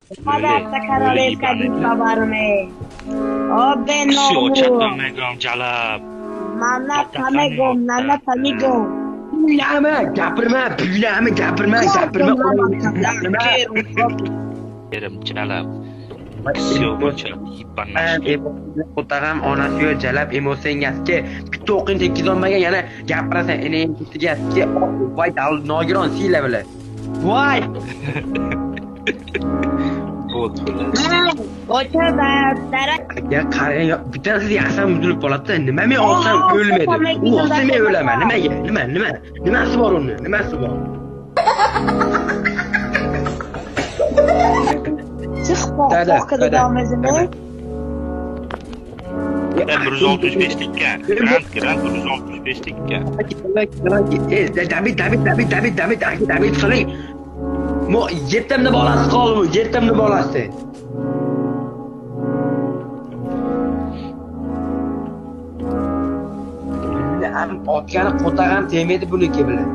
Padatta Королевская битва барме. Обе Все, чат ногу. olmayman jalab. Mana tamegom, nana tamegom. Gapirma, gapirma. Yerim jalab. Все, chat yibbanmas. Otag'am onasiga jalab emosiyasiga bitta o'qin tekizolmagan yana gapirasan ening ketiga voy nogiron siyla bilan. Voy! Bo'ldi. O'cha dara. Ya qaragan bittasi yasam buzilib qoladi. Nima men olsam o'lmaydi. U olsa men o'laman. Nimaga? Nimasi bor uni? Nimasi bor? Çık davom etme. Ben 165 tikkan. Grant 165 tikkan. David qiling. Mo yetimni bolasi qolmi? Yetimni bolasi. Ham otgani qo'tag'am tegmaydi buniki bilan.